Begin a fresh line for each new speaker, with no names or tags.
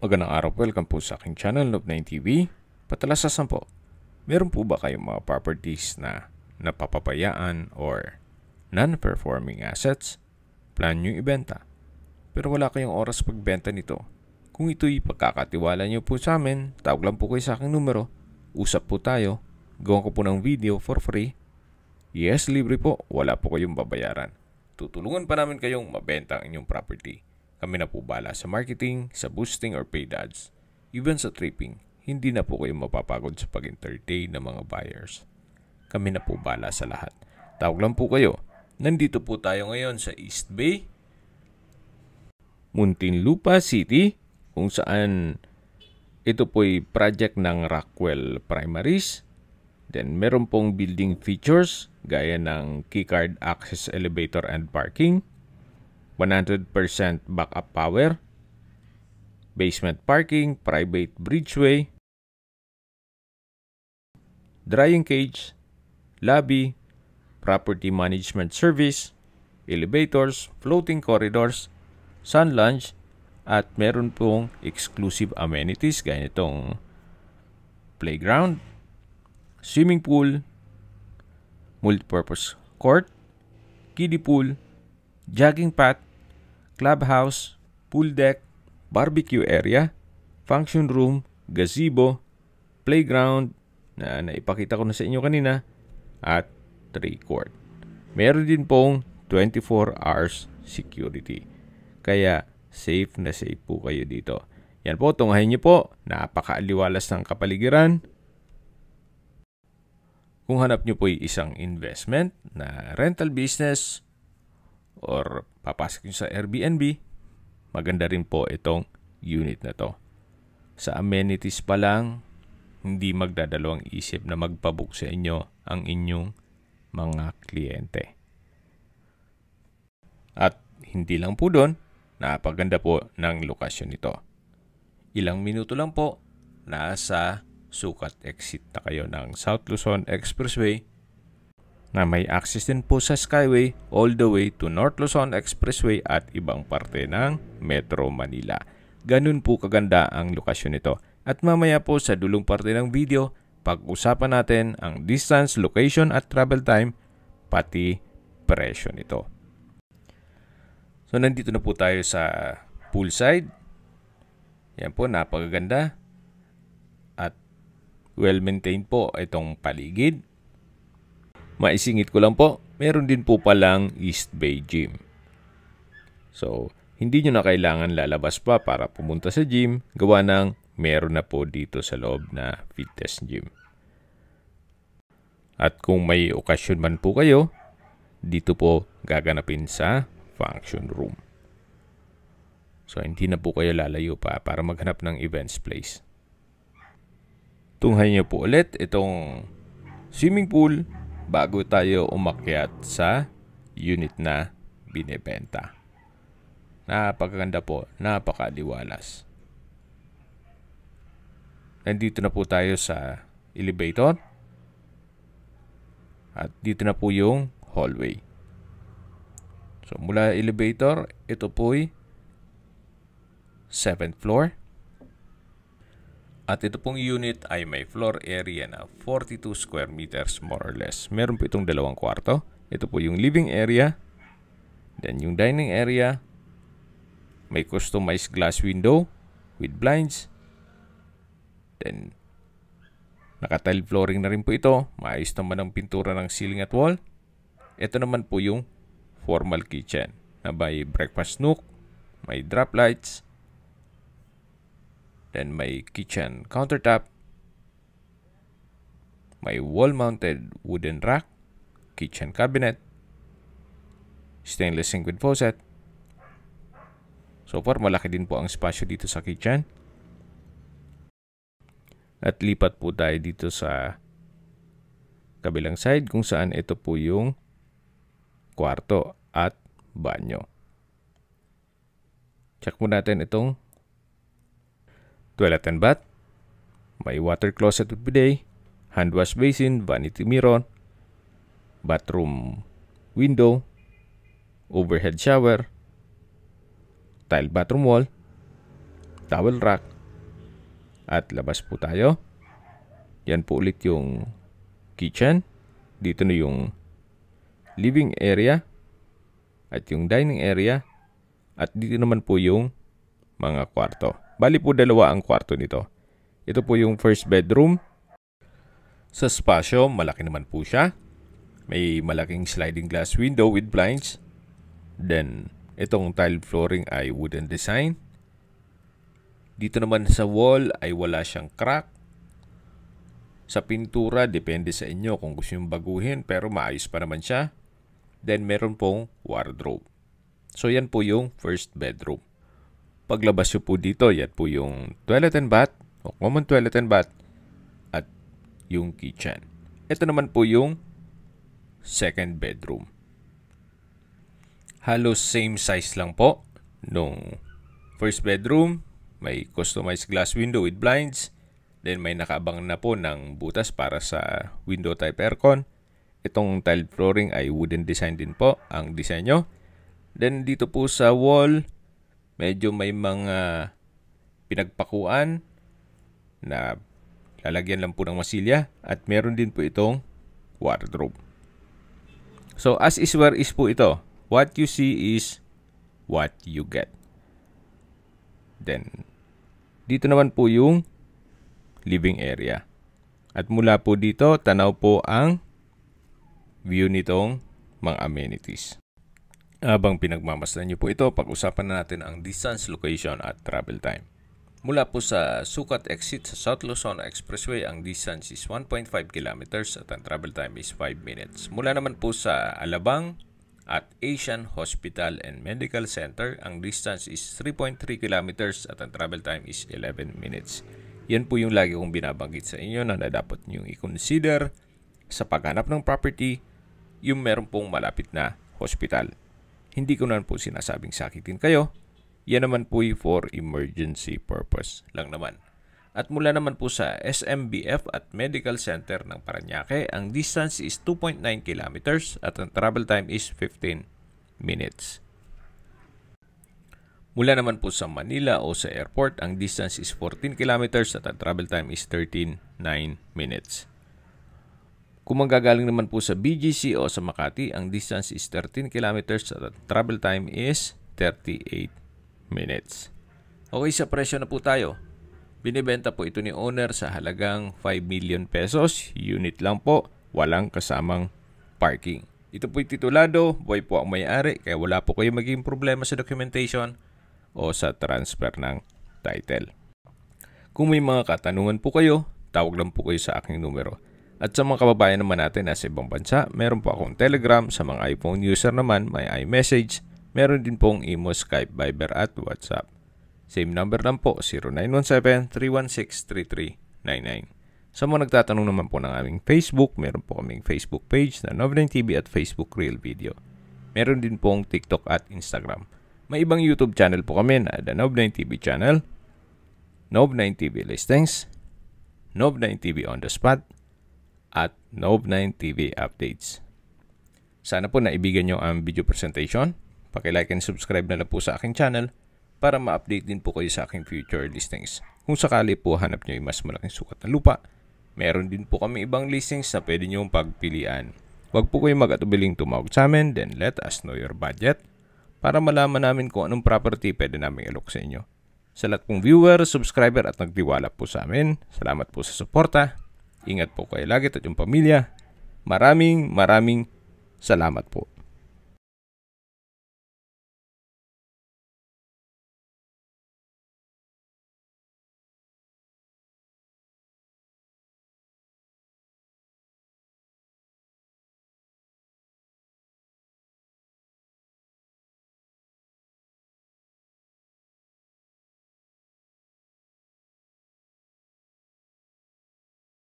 Magandang araw po, welcome po sa aking channel, Love9 TV. Patalasasan po, meron po ba kayong mga properties na napapabayaan or non-performing assets? Plan nyo ibenta, pero wala kayong oras pagbenta nito. Kung ito'y pagkakatiwala nyo po sa amin, tawag lang po kayo sa aking numero, usap po tayo, gawa ko po ng video for free. Yes, libre po, wala po kayong babayaran. Tutulungan pa namin kayong mabenta ang inyong property. Kami na po bala sa marketing, sa boosting or paid ads, even sa tripping. Hindi na po kayo mapapagod sa pag-entertain ng mga buyers. Kami na po bala sa lahat. Tawag lang po kayo. Nandito po tayo ngayon sa East Bay, Muntinlupa City, kung saan ito po'y project ng Rockwell Primaries. Then meron pong building features gaya ng keycard access elevator and parking, 100% backup power, basement parking, private bridgeway, drying cage, lobby, property management service, elevators, floating corridors, sun lounge, at meron pong exclusive amenities gaya nitong playground, swimming pool, multipurpose court, kiddie pool, jogging path, clubhouse, pool deck, barbecue area, function room, gazebo, playground na naipakita ko na sa inyo kanina, at 3 court. Meron din pong 24 hours security. Kaya safe na safe po kayo dito. Yan po, tunghayin niyo po. Napakaaliwalas ng kapaligiran. Kung hanap niyo po isang investment na rental business or papasok nyo sa Airbnb, maganda rin po itong unit na to. Sa amenities pa lang, hindi magdadalawang isip na magpabook sa inyo ang inyong mga kliyente. At hindi lang po doon, napaganda po ng lokasyon nito. Ilang minuto lang po, nasa sukat exit na kayo ng South Luzon Expressway, na may access din po sa Skyway all the way to North Luzon Expressway at ibang parte ng Metro Manila. Ganun po kaganda ang lokasyon nito. At mamaya po sa dulong parte ng video, pag-usapan natin ang distance, location at travel time, pati presyo nito. So nandito na po tayo sa poolside. Yan po, napakaganda. At well-maintained po itong paligid. Maisingit ko lang po, meron din po palang East Bay Gym. So, hindi nyo na kailangan lalabas pa para pumunta sa gym, gawa ng meron na po dito sa loob na fitness gym. At kung may okasyon man po kayo, dito po gaganapin sa function room. So, hindi na po kayo lalayo pa para maghanap ng events place. Tunghayin nyo po ulit itong swimming pool bago tayo umakyat sa unit na binebenta. Napakaganda po, napakaliwalas. Nandito na po tayo sa elevator. At dito na po yung hallway. So mula elevator, ito po'y 7th floor. At ito pong unit ay may floor area na 42 square meters more or less. Meron po itong 2 kwarto. Ito po yung living area. Then yung dining area. May customized glass window with blinds. Then naka-tile flooring na rin po ito. Maayos naman ang pintura ng ceiling at wall. Ito naman po yung formal kitchen na may breakfast nook, may drop lights. Then may kitchen countertop, may wall-mounted wooden rack, kitchen cabinet, stainless sink with faucet. So far, malaki din po ang spasyo dito sa kitchen. At lipat po tayo dito sa kabilang side kung saan ito po yung kwarto at banyo. Check mo natin itong toilet and bath. May water closet with bidet, hand wash basin, vanity mirror, bathroom window, overhead shower, tile bathroom wall, towel rack, At labas po tayo. Yan po ulit yung kitchen. Dito na yung living area at yung dining area. At dito naman po yung mga kwarto. Bali po dalawa ang kwarto nito. Ito po yung first bedroom. Sa spasyo, malaki naman po siya. May malaking sliding glass window with blinds. Then, itong tile flooring ay wooden design. Dito naman sa wall ay wala siyang crack. Sa pintura, depende sa inyo kung gusto nyo baguhin pero maayos pa naman siya. Then meron pong wardrobe. So yan po yung first bedroom. Paglabas nyo po dito, yan po yung toilet and bath o common toilet and bath at yung kitchen. Ito naman po yung second bedroom. Halos same size lang po nung first bedroom. May customized glass window with blinds. Then may nakaabang na po ng butas para sa window type aircon. Itong tile flooring ay wooden design din po ang disenyo. Then dito po sa wall, medyo may mga pinagpakuan na lalagyan lang po ng masilya. At meron din po itong wardrobe. So as is where is po ito. What you see is what you get. Then dito naman po yung living area. At mula po dito, tanaw po ang view nitong mga amenities. Habang pinagmamasdan nyo po ito, pag-usapan na natin ang distance, location at travel time. Mula po sa Sucat exit sa South Luzon Expressway, ang distance is 1.5 kilometers at ang travel time is 5 minutes. Mula naman po sa Alabang at Asian Hospital and Medical Center, ang distance is 3.3 kilometers at ang travel time is 11 minutes. Yan po yung lagi kong binabanggit sa inyo na dapat nyo i-consider sa paghanap ng property, yung meron pong malapit na hospital. Hindi ko naman po sinasabing sakitin kayo. Yan naman po for emergency purpose lang naman. At mula naman po sa SMBF at Medical Center ng Parañaque, ang distance is 2.9 kilometers at ang travel time is 15 minutes. Mula naman po sa Manila o sa airport, ang distance is 14 kilometers at ang travel time is 13.9 minutes. Kung manggagaling naman po sa BGC o sa Makati, ang distance is 13 kilometers at ang travel time is 38 minutes. Okay, sa presyo na po tayo. Binibenta po ito ni owner sa halagang 5 million pesos. Unit lang po, walang kasamang parking. Ito po'y titulado, buhay po ang may-ari, kaya wala po kayo maging problema sa documentation o sa transfer ng title. Kung may mga katanungan po kayo, tawag lang po kayo sa aking numero. At sa mga kababayan naman natin nasa ibang bansa, meron po akong Telegram. Sa mga iPhone user naman, may iMessage. Meron din pong Imo, Skype, Viber at WhatsApp. Same number lang po, 0917-316-3399. Sa mga nagtatanong naman po ng aming Facebook, meron po kaming Facebook page na Nov9TV at Facebook Real Video. Meron din pong TikTok at Instagram. May ibang YouTube channel po kami na The Nov9TV Channel, Nov9TV Listings, Nov9TV On The Spot, at Nov9TV Updates. Sana po naibigan nyo ang video presentation. Paki-like and subscribe na lang po sa aking channel para ma-update din po kayo sa aking future listings. Kung sakali po hanap nyo yung mas malaking sukat na lupa, meron din po kami ibang listings na pwede nyo pagpilian. Huwag po kayo mag-atubiling tumawag sa amin, then let us know your budget para malaman namin kung anong property pwede namin ilok sa inyo. Sa lahat pong viewer, subscriber at nagtiwala po sa amin, salamat po sa suporta. Ingat po kayo lagi at yung pamilya. Maraming salamat po.